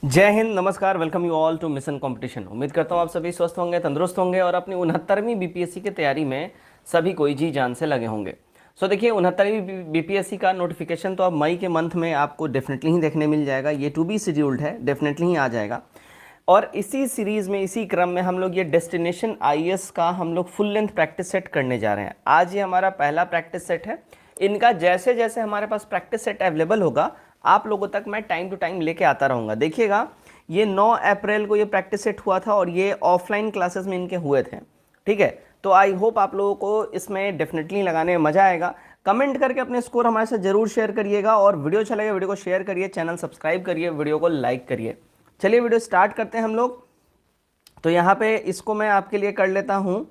जय हिंद, नमस्कार, welcome you all to mission competition. उम्मीद करता हूँ आप सभी स्वस्थ होंगे, तंदुरुस्त होंगे और अपनी 69वीं बीपीएससी की तैयारी में सभी कोई जी जान से लगे होंगे। सो देखिए, 69वीं बीपीएससी का नोटिफिकेशन तो अब मई के मंथ में आपको डेफिनेटली ही देखने मिल जाएगा। ये टू बी शेड्यूल्ड है, डेफिनेटली ही आ जाएगा। और इसी सीरीज़ में, इसी क्रम में हम लोग ये डेस्टिनेशन आईएएस का हम लोग फुल लेंथ प्रैक्टिस सेट करने जा रहे हैं। आज ये हमारा पहला प्रैक्टिस सेट है। इनका जैसे जैसे हमारे पास प्रैक्टिस सेट अवेलेबल होगा, आप लोगों तक मैं टाइम टू टाइम लेके आता रहूँगा। देखिएगा, ये 9 अप्रैल को ये प्रैक्टिस सेट हुआ था और ये ऑफलाइन क्लासेस में इनके हुए थे। ठीक है, तो आई होप आप लोगों को इसमें डेफिनेटली लगाने में मज़ा आएगा। कमेंट करके अपने स्कोर हमारे साथ जरूर शेयर करिएगा और वीडियो अच्छा लगे वीडियो को शेयर करिए, चैनल सब्सक्राइब करिए, वीडियो को लाइक करिए। चलिए वीडियो स्टार्ट करते हैं हम लोग। तो यहाँ पे इसको मैं आपके लिए कर लेता हूँ।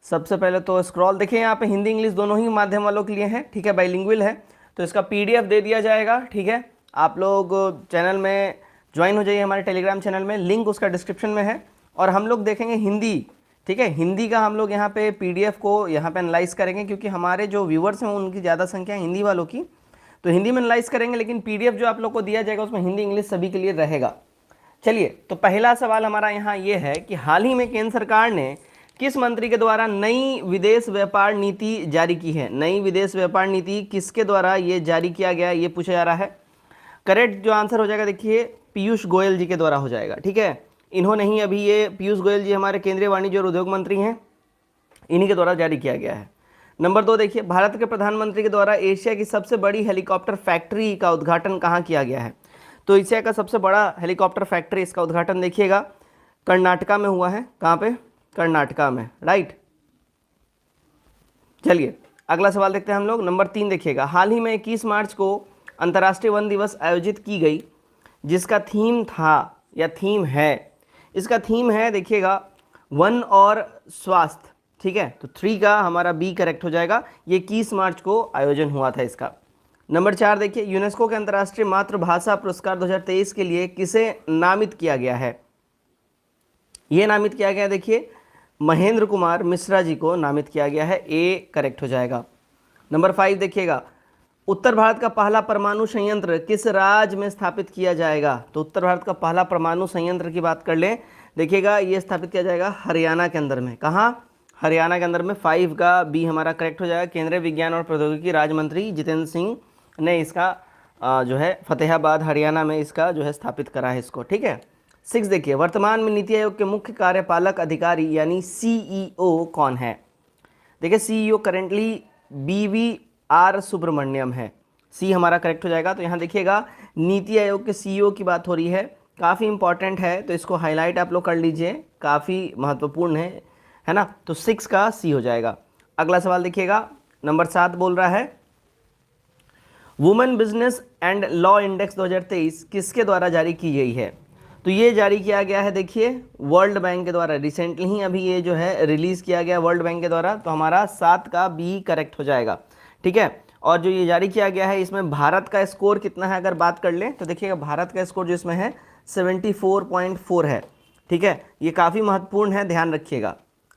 सबसे पहले तो स्क्रॉल देखिए, यहाँ पे हिंदी इंग्लिश दोनों ही माध्यम वालों के लिए है। ठीक है, बाइलिंगुअल है, तो इसका पीडीएफ दे दिया जाएगा। ठीक है, आप लोग चैनल में ज्वाइन हो जाइए, हमारे टेलीग्राम चैनल में, लिंक उसका डिस्क्रिप्शन में है। और हम लोग देखेंगे हिंदी। ठीक है, हिंदी का हम लोग यहाँ पे पीडीएफ को यहाँ पे एनालाइज करेंगे, क्योंकि हमारे जो व्यूवर्स हैं उनकी ज़्यादा संख्या है हिंदी वालों की, तो हिंदी में एनालाइज करेंगे। लेकिन पीडीएफ जो आप लोग को दिया जाएगा उसमें हिंदी इंग्लिश सभी के लिए रहेगा। चलिए, तो पहला सवाल हमारा यहाँ ये है कि हाल ही में केंद्र सरकार ने किस मंत्री के द्वारा नई विदेश व्यापार नीति जारी की है। नई विदेश व्यापार नीति किसके द्वारा ये जारी किया गया, ये पूछा जा रहा है। करेक्ट जो आंसर हो जाएगा, देखिए, पीयूष गोयल जी के द्वारा हो जाएगा। ठीक है, इन्होंने ही अभी ये पीयूष गोयल जी हमारे केंद्रीय वाणिज्य और उद्योग मंत्री हैं, इन्हीं के द्वारा जारी किया गया है। नंबर 2 देखिए, भारत के प्रधानमंत्री के द्वारा एशिया की सबसे बड़ी हेलीकॉप्टर फैक्ट्री का उद्घाटन कहाँ किया गया है। तो एशिया का सबसे बड़ा हेलीकॉप्टर फैक्ट्री, इसका उद्घाटन देखिएगा कर्नाटका में हुआ है। कहाँ पे? कर्नाटका में, राइट। चलिए अगला सवाल देखते हैं हम लोग। नंबर 3 देखिएगा, हाल ही में 21 मार्च को अंतर्राष्ट्रीय वन दिवस आयोजित की गई, जिसका थीम था या थीम है, इसका थीम है देखिएगा वन और स्वास्थ्य। ठीक है, तो 3 का हमारा बी करेक्ट हो जाएगा। ये 21 मार्च को आयोजन हुआ था इसका। नंबर 4 देखिए, यूनेस्को के अंतर्राष्ट्रीय मातृभाषा पुरस्कार 2023 के लिए किसे नामित किया गया है। ये नामित किया गया, देखिए, महेंद्र कुमार मिश्रा जी को नामित किया गया है। ए करेक्ट हो जाएगा। नंबर 5 देखिएगा, उत्तर भारत का पहला परमाणु संयंत्र किस राज्य में स्थापित किया जाएगा। तो उत्तर भारत का पहला परमाणु संयंत्र की बात कर लें, देखिएगा ये स्थापित किया जाएगा हरियाणा के अंदर में। कहाँ? हरियाणा के अंदर में। 5 का बी हमारा करेक्ट हो जाएगा। केंद्रीय विज्ञान और प्रौद्योगिकी राज्य मंत्री जितेंद्र सिंह ने इसका जो है फतेहाबाद हरियाणा में इसका जो है स्थापित करा है इसको। ठीक है। 6 देखिए, वर्तमान में नीति आयोग के मुख्य कार्यपालक अधिकारी यानी सीईओ कौन है। देखिए, सीईओ करेंटली बीवी आर सुब्रमण्यम है। सी हमारा करेक्ट हो जाएगा। तो यहाँ देखिएगा, नीति आयोग के सीईओ की बात हो रही है, काफ़ी इंपॉर्टेंट है, तो इसको हाईलाइट आप लोग कर लीजिए, काफ़ी महत्वपूर्ण है ना। तो 6 का सी हो जाएगा। अगला सवाल देखिएगा, नंबर 7 बोल रहा है, women business and law index 2023 किसके द्वारा जारी की गई है। तो ये जारी किया गया है, देखिए, वर्ल्ड बैंक के द्वारा। रिसेंटली ही अभी ये जो है रिलीज़ किया गया वर्ल्ड बैंक के द्वारा। तो हमारा 7 का बी करेक्ट हो जाएगा। ठीक है, और जो ये जारी किया गया है, इसमें भारत का स्कोर कितना है अगर बात कर लें तो देखिएगा, भारत का स्कोर जो इसमें है 74.4 है। ठीक है, ये काफ़ी महत्वपूर्ण है, ध्यान रखिएगा।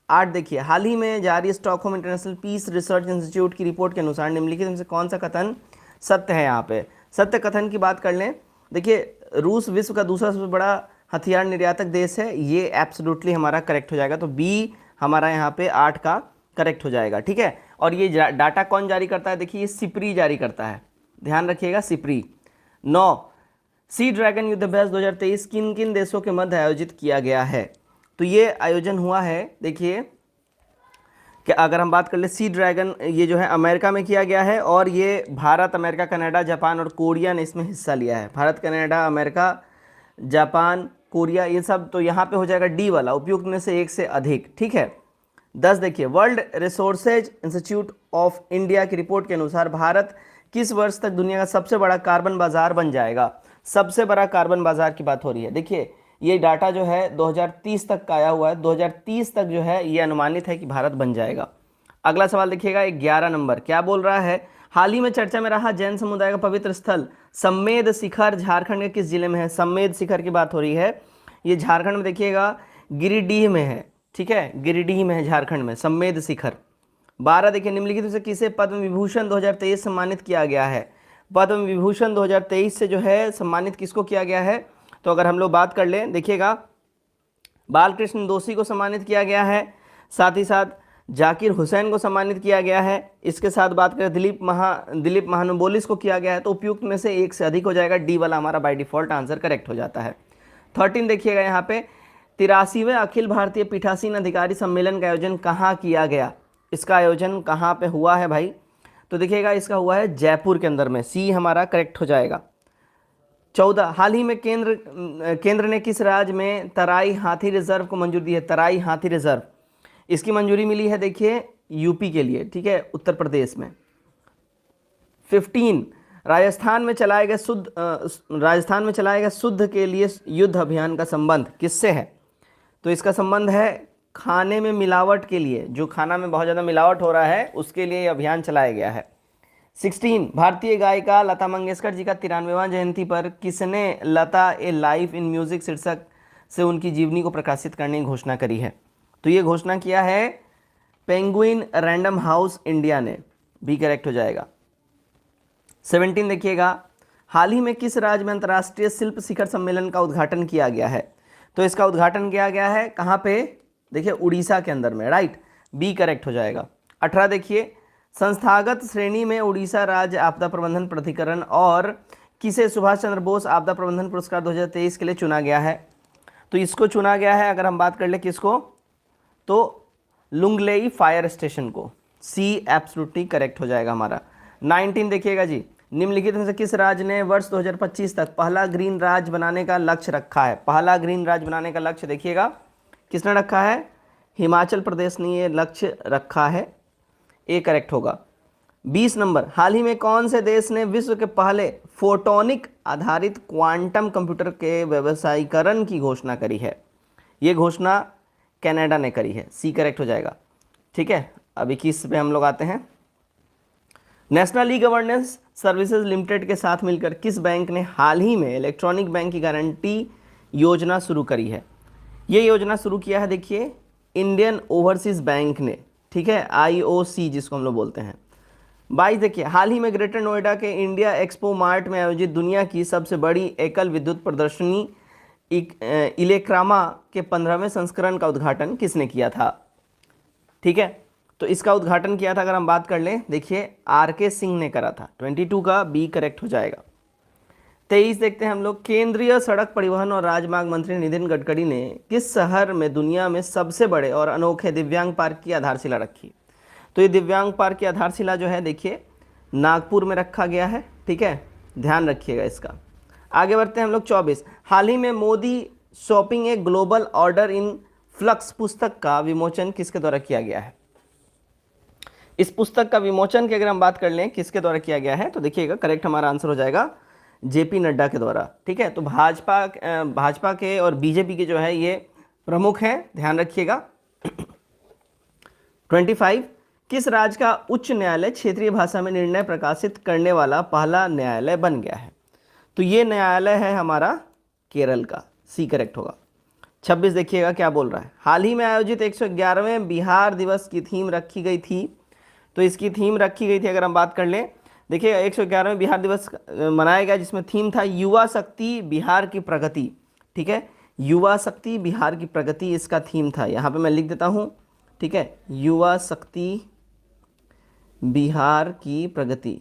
8 देखिए, हाल ही में जारी Stockholm International Peace Research Institute की रिपोर्ट के अनुसार निम्नलिखित में से कौन सा कथन सत्य है। यहाँ पे सत्य कथन की बात कर लें, देखिए, रूस विश्व का दूसरा सबसे बड़ा हथियार निर्यातक देश है, ये एब्सोल्युटली हमारा करेक्ट हो जाएगा। तो बी हमारा यहाँ पे 8 का करेक्ट हो जाएगा। ठीक है, और ये डाटा कौन जारी करता है, देखिए, ये सिप्री जारी करता है, ध्यान रखिएगा, सिप्री। 9 सी ड्रैगन युद्ध अभ्यास 2023 किन किन देशों के मध्य आयोजित किया गया है। तो ये आयोजन हुआ है, देखिए, कि अगर हम बात कर ले, सी ड्रैगन ये जो है अमेरिका में किया गया है, और ये भारत, अमेरिका, कनाडा, जापान और कोरिया ने इसमें हिस्सा लिया है। Bharat, Canada, America, Japan, Korea, ये सब। तो यहाँ पे हो जाएगा डी वाला, उपयुक्त में से एक से अधिक। ठीक है। 10 देखिए, world resources institute of India की रिपोर्ट के अनुसार भारत किस वर्ष तक दुनिया का सबसे बड़ा कार्बन बाजार बन जाएगा। सबसे बड़ा कार्बन बाजार की बात हो रही है। देखिए, ये डाटा जो है 2030 तक का आया हुआ है, 2030 तक जो है ये अनुमानित है कि भारत बन जाएगा। अगला सवाल देखिएगा, 11 नंबर, क्या बोल रहा है, हाल ही में चर्चा में रहा जैन समुदाय का पवित्र स्थल सम्मेद शिखर झारखंड के किस जिले में है। सम्मेद शिखर की बात हो रही है, ये झारखंड में, देखिएगा, गिरिडीह में है। ठीक है, गिरिडीह में है, झारखंड में, सम्मेद शिखर। 12 देखिए, निम्नलिखित में से किसे पद्म विभूषण 2023 सम्मानित किया गया है। पद्म विभूषण 2023 से जो है सम्मानित किसको किया गया है, तो अगर हम लोग बात कर लें, देखिएगा बालकृष्ण दोषी को सम्मानित किया गया है, साथ ही साथ जाकिर हुसैन को सम्मानित किया गया है। इसके साथ बात करें दिलीप महानुबोलिस को किया गया है। तो उपयुक्त में से एक से अधिक हो जाएगा, डी वाला हमारा बाय डिफॉल्ट आंसर करेक्ट हो जाता है। 13 देखिएगा यहाँ पे 83वें अखिल भारतीय पीठासीन अधिकारी सम्मेलन का आयोजन कहाँ किया गया? इसका आयोजन कहाँ पे हुआ है भाई? तो देखिएगा इसका हुआ है जयपुर के अंदर में, सी हमारा करेक्ट हो जाएगा। 14 हाल ही में केंद्र ने किस राज्य में तराई हाथी रिजर्व को मंजूरी दी है? तराई हाथी रिजर्व, इसकी मंजूरी मिली है देखिए यूपी के लिए, ठीक है, उत्तर प्रदेश में। 15 राजस्थान में चलाए गए शुद्ध के लिए युद्ध अभियान का संबंध किससे है? तो इसका संबंध है खाने में मिलावट के लिए, जो खाना में बहुत ज़्यादा मिलावट हो रहा है उसके लिए ये अभियान चलाया गया है। 16 भारतीय गायिका लता मंगेशकर जी का 93वां जयंती पर किसने लता ए लाइफ इन म्यूजिक शीर्षक से उनकी जीवनी को प्रकाशित करने की घोषणा करी है? तो ये घोषणा किया है पेंगुइन रैंडम हाउस इंडिया ने, भी करेक्ट हो जाएगा। 17 देखिएगा हाल ही में किस राज्य में अंतर्राष्ट्रीय शिल्प शिखर सम्मेलन का उद्घाटन किया गया है? तो इसका उद्घाटन किया गया है कहाँ पे? देखिए उड़ीसा के अंदर में, राइट, बी करेक्ट हो जाएगा। 18 देखिए संस्थागत श्रेणी में उड़ीसा राज्य आपदा प्रबंधन प्राधिकरण और किसे सुभाष चंद्र बोस आपदा प्रबंधन पुरस्कार 2023 के लिए चुना गया है? तो इसको चुना गया है, अगर हम बात कर ले किसको, तो लुंगलेई फायर स्टेशन को, सी एब्सोल्युटली करेक्ट हो जाएगा हमारा। 19 देखिएगा जी निम्नलिखित में से किस राज्य ने वर्ष 2025 तक पहला ग्रीन राज्य बनाने का लक्ष्य रखा है? पहला ग्रीन राज्य बनाने का लक्ष्य देखिएगा किसने रखा है? हिमाचल प्रदेश ने ये लक्ष्य रखा है, ए करेक्ट होगा। 20 नंबर हाल ही में कौन से देश ने विश्व के पहले फोटोनिक आधारित क्वांटम कंप्यूटर के व्यवसायीकरण की घोषणा करी है? ये घोषणा कनाडा ने करी है, सी करेक्ट हो जाएगा। ठीक है, अब 21 पे हम लोग आते हैं। National e governance services limited के साथ मिलकर किस बैंक ने हाल ही में इलेक्ट्रॉनिक बैंक की गारंटी योजना शुरू करी है? ये योजना शुरू किया है देखिए इंडियन ओवरसीज बैंक ने, ठीक है, IOC जिसको हम लोग बोलते हैं। 22 देखिए हाल ही में ग्रेटर नोएडा के इंडिया एक्सपो मार्ट में आयोजित दुनिया की सबसे बड़ी एकल विद्युत प्रदर्शनी इलेक्रामा के 15वें संस्करण का उद्घाटन किसने किया था? ठीक है, तो इसका उद्घाटन किया था अगर हम बात कर लें, देखिए RK सिंह ने करा था। 22 का बी करेक्ट हो जाएगा। 23 देखते हैं हम लोग केंद्रीय सड़क परिवहन और राजमार्ग मंत्री नितिन गडकरी ने किस शहर में दुनिया में सबसे बड़े और अनोखे दिव्यांग पार्क की आधारशिला रखी? तो ये दिव्यांग पार्क की आधारशिला जो है देखिए नागपुर में रखा गया है, ठीक है, ध्यान रखिएगा इसका। आगे बढ़ते हैं हम लोग। 24 हाल ही में Modi shopping a global order in flux पुस्तक का विमोचन किसके द्वारा किया गया है? इस पुस्तक का विमोचन की अगर हम बात कर लें किसके द्वारा किया गया है, तो देखिएगा करेक्ट हमारा आंसर हो जाएगा JP नड्डा के द्वारा। ठीक है, तो भाजपा के और BJP के जो है ये प्रमुख हैं, ध्यान रखिएगा। 25 किस राज्य का उच्च न्यायालय क्षेत्रीय भाषा में निर्णय प्रकाशित करने वाला पहला न्यायालय बन गया है? तो ये न्यायालय है हमारा केरल का, सी करेक्ट होगा। 26 देखिएगा क्या बोल रहा है, हाल ही में आयोजित 111वें बिहार दिवस की थीम रखी गई थी। तो इसकी थीम रखी गई थी अगर हम बात कर लें, देखिए 111वें बिहार दिवस मनाया गया जिसमें थीम था युवा शक्ति बिहार की प्रगति। ठीक है, युवा शक्ति बिहार की प्रगति इसका थीम था, यहाँ पे मैं लिख देता हूँ। ठीक है, युवा शक्ति बिहार की प्रगति,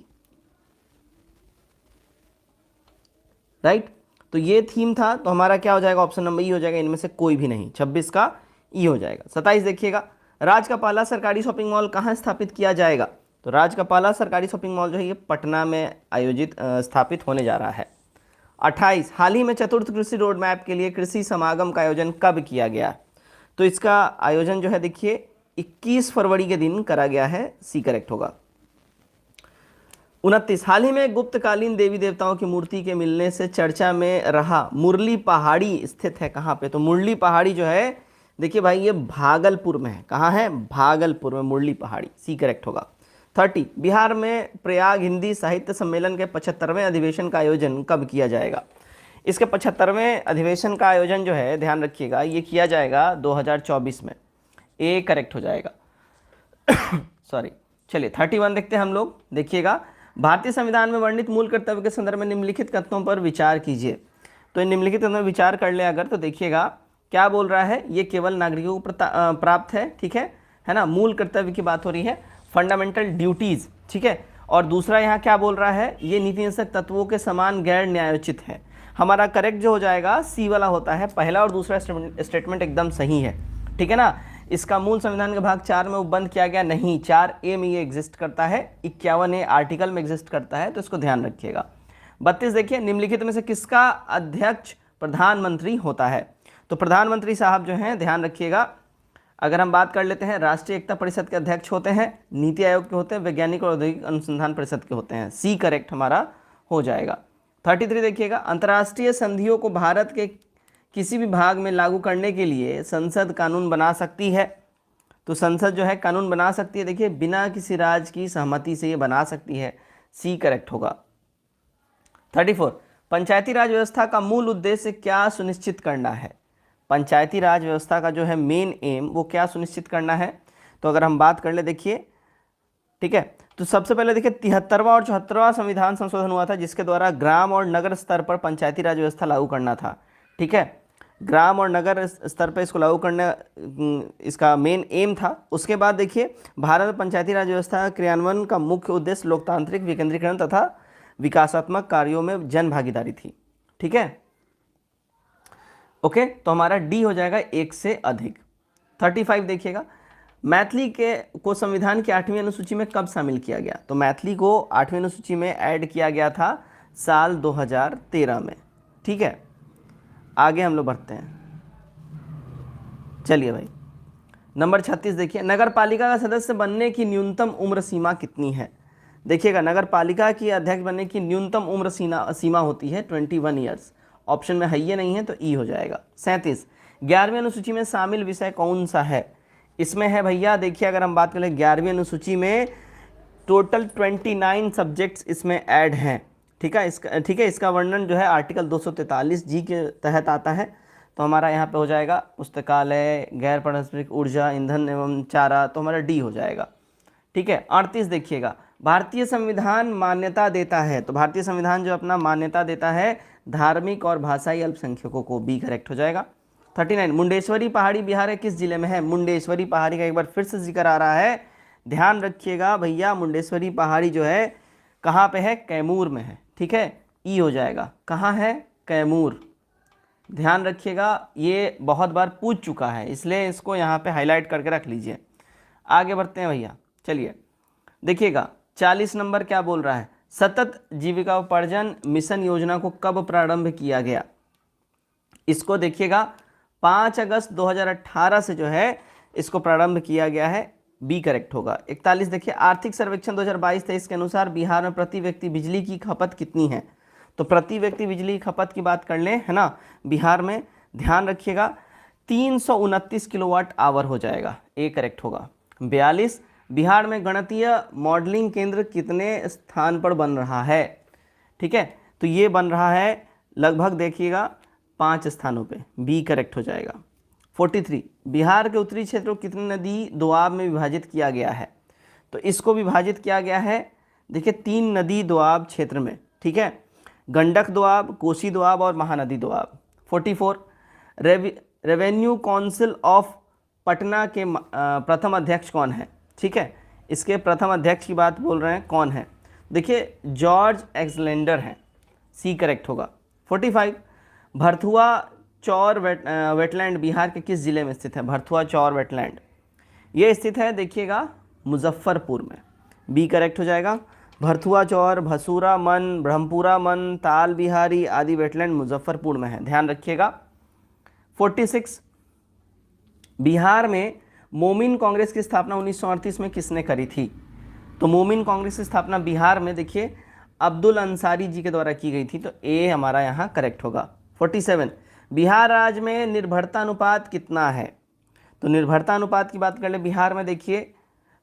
राइट। तो ये थीम था, तो हमारा क्या हो जाएगा, ऑप्शन नंबर ई हो जाएगा, इनमें से कोई भी नहीं, 26 का ई हो जाएगा। 27 देखिएगा राज्य का पहला सरकारी शॉपिंग मॉल कहाँ स्थापित किया जाएगा? तो राज्य का पहला सरकारी शॉपिंग मॉल जो है ये पटना में आयोजित स्थापित होने जा रहा है। 28 हाल ही में चतुर्थ कृषि रोड मैप के लिए कृषि समागम का आयोजन कब किया गया? तो इसका आयोजन जो है देखिए 21 फरवरी के दिन करा गया है, सी करेक्ट होगा। 29 हाल ही में गुप्तकालीन देवी देवताओं की मूर्ति के मिलने से चर्चा में रहा मुरली पहाड़ी स्थित है कहाँ पे? तो मुरली पहाड़ी जो है देखिए भाई ये भागलपुर में है। कहाँ है? भागलपुर में मुरली पहाड़ी, सी करेक्ट होगा। 30 बिहार में प्रयाग हिंदी साहित्य सम्मेलन के 75वें अधिवेशन का आयोजन कब किया जाएगा? इसके 75वें अधिवेशन का आयोजन जो है ध्यान रखिएगा ये किया जाएगा 2024 में, ए करेक्ट हो जाएगा। सॉरी, चलिए 31 देखते हैं हम लोग। देखिएगा भारतीय संविधान में वर्णित मूल कर्तव्य के संदर्भ में निम्नलिखित कथनों पर विचार कीजिए। तो निम्नलिखित में विचार कर ले अगर, तो देखिएगा क्या बोल रहा है, ये केवल नागरिकों को प्राप्त है, ठीक है ना, मूल कर्तव्य की बात हो रही है, फंडामेंटल ड्यूटीज, ठीक है। और दूसरा यहाँ क्या बोल रहा है, ये नीति निषेधक तत्वों के समान गैर न्यायोचित है। हमारा करेक्ट जो हो जाएगा सी वाला होता है, पहला और दूसरा स्टेटमेंट एकदम सही है, ठीक है ना। इसका मूल संविधान के भाग 4 में उपबंध किया गया नहीं, 4A में ये एग्जिस्ट करता है, 51A आर्टिकल में एग्जिस्ट करता है, तो इसको ध्यान रखिएगा। 32 देखिए, निम्नलिखित में से किसका अध्यक्ष प्रधानमंत्री होता है। तो प्रधानमंत्री साहब जो हैं, ध्यान रखिएगा, अगर हम बात कर लेते हैं, राष्ट्रीय एकता परिषद के अध्यक्ष होते हैं, नीति आयोग के होते हैं, वैज्ञानिक और औद्योगिक अनुसंधान परिषद के होते हैं। सी करेक्ट हमारा हो जाएगा। 33 देखिएगा, अंतर्राष्ट्रीय संधियों को भारत के किसी भी भाग में लागू करने के लिए संसद कानून बना सकती है। तो संसद जो है कानून बना सकती है, देखिए बिना किसी राज्य की सहमति से ये बना सकती है। सी करेक्ट होगा। 34, पंचायती राज व्यवस्था का मूल उद्देश्य क्या सुनिश्चित करना है। पंचायती राज व्यवस्था का जो है मेन एम वो क्या सुनिश्चित करना है। तो अगर हम बात कर ले, देखिए ठीक है, तो सबसे पहले देखिए 73वां और 74वां संविधान संशोधन हुआ था, जिसके द्वारा ग्राम और नगर स्तर पर पंचायती राज व्यवस्था लागू करना था, ठीक है। ग्राम और नगर स्तर पर इसको लागू करने इसका मेन एम था। उसके बाद देखिए भारत में पंचायती राज व्यवस्था क्रियान्वयन का मुख्य उद्देश्य लोकतांत्रिक विकेंद्रीकरण तथा विकासात्मक कार्यों में जन भागीदारी थी, ठीक है। ओके, तो हमारा डी हो जाएगा 1 से अधिक। 35 देखिएगा, मैथिली को संविधान की 8वीं अनुसूची में कब शामिल किया गया। तो मैथिली को 8वीं अनुसूची में ऐड किया गया था साल 2013 में, ठीक है। आगे हम लोग बढ़ते हैं, चलिए भाई। नंबर 36 देखिए, नगर पालिका का सदस्य बनने की न्यूनतम उम्र सीमा कितनी है। देखिएगा, नगर पालिका की अध्यक्ष बनने की न्यूनतम उम्र सीमा होती है 21 ईयर्स। ऑप्शन में है ये नहीं है, तो ई हो जाएगा। 37, 11वीं अनुसूची में शामिल विषय कौन सा है। इसमें है भैया, देखिए अगर हम बात करें 11वीं अनुसूची में टोटल 29 सब्जेक्ट्स इसमें ऐड हैं, ठीक है। इसका वर्णन जो है आर्टिकल 243 जी के तहत आता है। तो हमारा यहाँ पे हो जाएगा पुस्तकालय, गैर पारस्परिक ऊर्जा, ईंधन एवं चारा, तो हमारा डी हो जाएगा, ठीक है। 38 देखिएगा, भारतीय संविधान मान्यता देता है। तो भारतीय संविधान जो अपना मान्यता देता है धार्मिक और भाषाई अल्पसंख्यकों को, बी करेक्ट हो जाएगा। 39, मुंडेश्वरी पहाड़ी बिहार के किस जिले में है। मुंडेश्वरी पहाड़ी का एक बार फिर से जिक्र आ रहा है, ध्यान रखिएगा भैया। मुंडेश्वरी पहाड़ी जो है कहाँ पे है, कैमूर में है, ठीक है। ई हो जाएगा, कहाँ है, कैमूर। ध्यान रखिएगा, ये बहुत बार पूछ चुका है, इसलिए इसको यहाँ पे हाईलाइट करके रख लीजिए। आगे बढ़ते हैं भैया, चलिए देखिएगा 40 नंबर क्या बोल रहा है, सतत जीविका उपार्जन मिशन योजना को कब प्रारंभ किया गया। इसको देखिएगा 5 अगस्त 2018 से जो है इसको प्रारंभ किया गया है, बी करेक्ट होगा। 41 देखिए, आर्थिक सर्वेक्षण 2022-23 के अनुसार बिहार में प्रति व्यक्ति बिजली की खपत कितनी है। तो प्रति व्यक्ति बिजली की खपत की बात कर लें, है ना, बिहार में ध्यान रखिएगा 329 किलोवाट आवर हो जाएगा, ए करेक्ट होगा। 42, बिहार में गणितीय मॉडलिंग केंद्र कितने स्थान पर बन रहा है, ठीक है। तो ये बन रहा है लगभग देखिएगा 5 स्थानों पे, बी करेक्ट हो जाएगा। 43, बिहार के उत्तरी क्षेत्र को कितने नदी दोआब में विभाजित किया गया है। तो इसको विभाजित किया गया है देखिए 3 नदी दोआब क्षेत्र में, ठीक है, गंडक दोआब, कोसी दोआब और Mahanadi Doab. 44, revenue council of Patna के प्रथम अध्यक्ष कौन है, ठीक है। इसके प्रथम अध्यक्ष की बात बोल रहे हैं, कौन है, देखिए जॉर्ज एक्सलेंडर हैं, सी करेक्ट होगा। 45, भरथुआ चौर वेटलैंड बिहार के किस जिले में स्थित है। भरथुआ चौर वेटलैंड ये स्थित है देखिएगा मुजफ्फरपुर में, बी करेक्ट हो जाएगा। भरथुआ चौर, भसूरा मन, ब्रह्मपुरा मन, ताल बिहारी आदि वेटलैंड मुजफ्फरपुर में है, ध्यान रखिएगा। 46, बिहार में मोमिन कांग्रेस की स्थापना 1938 में किसने करी थी। तो मोमिन कांग्रेस की स्थापना बिहार में देखिए अब्दुल अंसारी जी के द्वारा की गई थी, तो ए हमारा यहाँ करेक्ट होगा। 47, बिहार राज्य में निर्भरता अनुपात कितना है। तो निर्भरता अनुपात की बात कर ले, बिहार में देखिए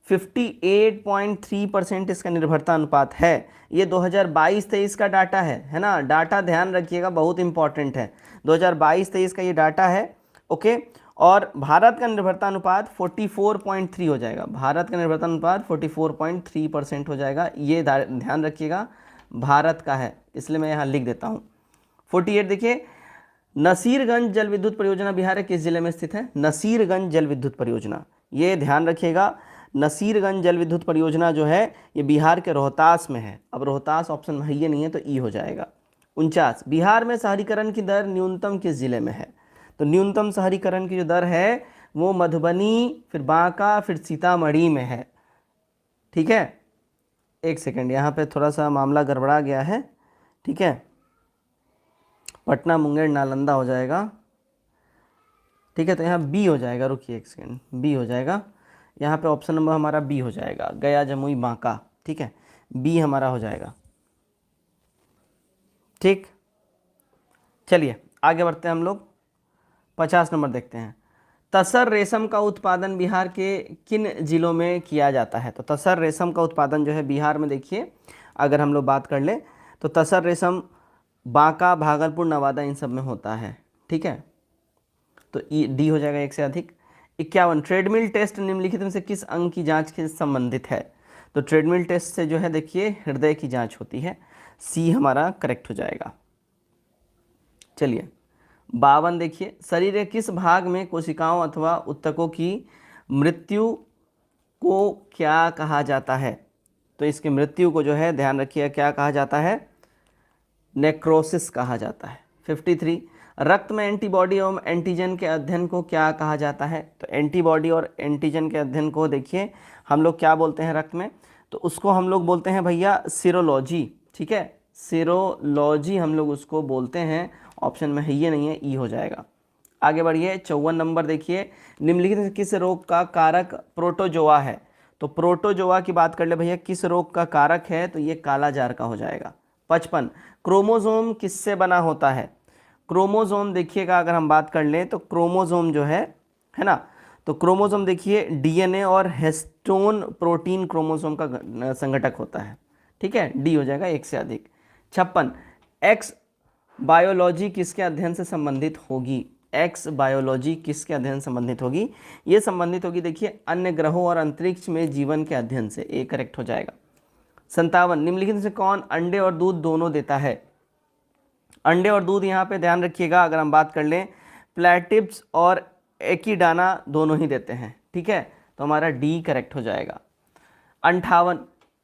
58.3% इसका निर्भरता अनुपात है। ये 2022-23 का डाटा है ना, डाटा ध्यान रखिएगा बहुत इंपॉर्टेंट है, 2022-23 का ये डाटा है, ओके। और भारत का निर्भरता अनुपात 44.3 हो जाएगा, भारत का निर्भरता अनुपात 44.3% हो जाएगा, ये ध्यान रखिएगा भारत का है, इसलिए मैं यहाँ लिख देता हूँ। 48 देखिए, नसीरगंज जल विद्युत परियोजना बिहार के किस जिले में स्थित है? नसीरगंज जल विद्युत परियोजना, ये ध्यान रखिएगा, नसीरगंज जल विद्युत परियोजना जो है ये बिहार के रोहतास में है। अब रोहतास ऑप्शन में ये नहीं है तो ई हो जाएगा। 49, बिहार में शहरीकरण की दर न्यूनतम किस जिले में है? तो न्यूनतम शहरीकरण की जो दर है वो मधुबनी, फिर बांका, फिर सीतामढ़ी में है। ठीक है, एक सेकंड, यहाँ पे थोड़ा सा मामला गड़बड़ा गया है। ठीक है, पटना, मुंगेर, नालंदा हो जाएगा। ठीक है, तो यहाँ बी हो जाएगा, रुकिए एक सेकंड, बी हो जाएगा। यहाँ पे ऑप्शन नंबर हमारा बी हो जाएगा, गया, जमुई, बांका। ठीक है, बी हमारा हो जाएगा। ठीक, चलिए आगे बढ़ते हैं हम लोग। 50 नंबर देखते हैं। तसर रेशम का उत्पादन बिहार के किन जिलों में किया जाता है? तो तसर रेशम का उत्पादन जो है बिहार में, देखिए अगर हम लोग बात कर लें तो तसर रेशम बांका, भागलपुर, नवादा इन सब में होता है। ठीक है, तो डी हो जाएगा, एक से अधिक। 51, ट्रेडमिल टेस्ट निम्नलिखित में से किस अंग की जांच के संबंधित है? तो ट्रेडमिल टेस्ट से जो है देखिए हृदय की जांच होती है, सी हमारा करेक्ट हो जाएगा। चलिए 52 देखिए, शरीर के किस भाग में कोशिकाओं अथवा ऊतकों की मृत्यु को क्या कहा जाता है? तो इसकी मृत्यु को जो है ध्यान रखिए क्या कहा जाता है? नेक्रोसिस कहा जाता है। 53, रक्त में एंटीबॉडी एवं एंटीजन के अध्ययन को क्या कहा जाता है? तो एंटीबॉडी और एंटीजन के अध्ययन को देखिए हम लोग क्या बोलते हैं रक्त में? तो उसको हम लोग बोलते हैं भैया सीरोलॉजी। ठीक है, सीरोलॉजी हम लोग उसको बोलते हैं। ऑप्शन में है ये नहीं है, ई हो जाएगा। आगे बढ़िए 54 नंबर देखिए, निम्नलिखित में किस रोग का कारक प्रोटोजोआ है? तो प्रोटोजोआ की बात कर ले भैया, किस रोग का कारक है? तो ये कालाजार का हो जाएगा। 55, क्रोमोसोम किससे बना होता है? क्रोमोसोम देखिएगा अगर हम बात कर लें तो क्रोमोसोम जो है ना, तो क्रोमोसोम देखिए डीएनए और हिस्टोन प्रोटीन क्रोमोसोम का संघटक होता है। ठीक है, डी हो जाएगा, एक से अधिक। 56, एक्स बायोलॉजी किसके अध्ययन से संबंधित होगी? एक्स बायोलॉजी किसके अध्ययन से संबंधित होगी? ये संबंधित होगी देखिए अन्य ग्रहों और अंतरिक्ष में जीवन के अध्ययन से, ए करेक्ट हो जाएगा। 57, निम्नलिखित में से कौन अंडे और दूध दोनों देता है? अंडे और दूध यहाँ पे ध्यान रखिएगा अगर हम बात कर लें प्लेटिप्स और एकिडाना दोनों ही देते हैं। ठीक है, तो हमारा डी करेक्ट हो जाएगा। 58,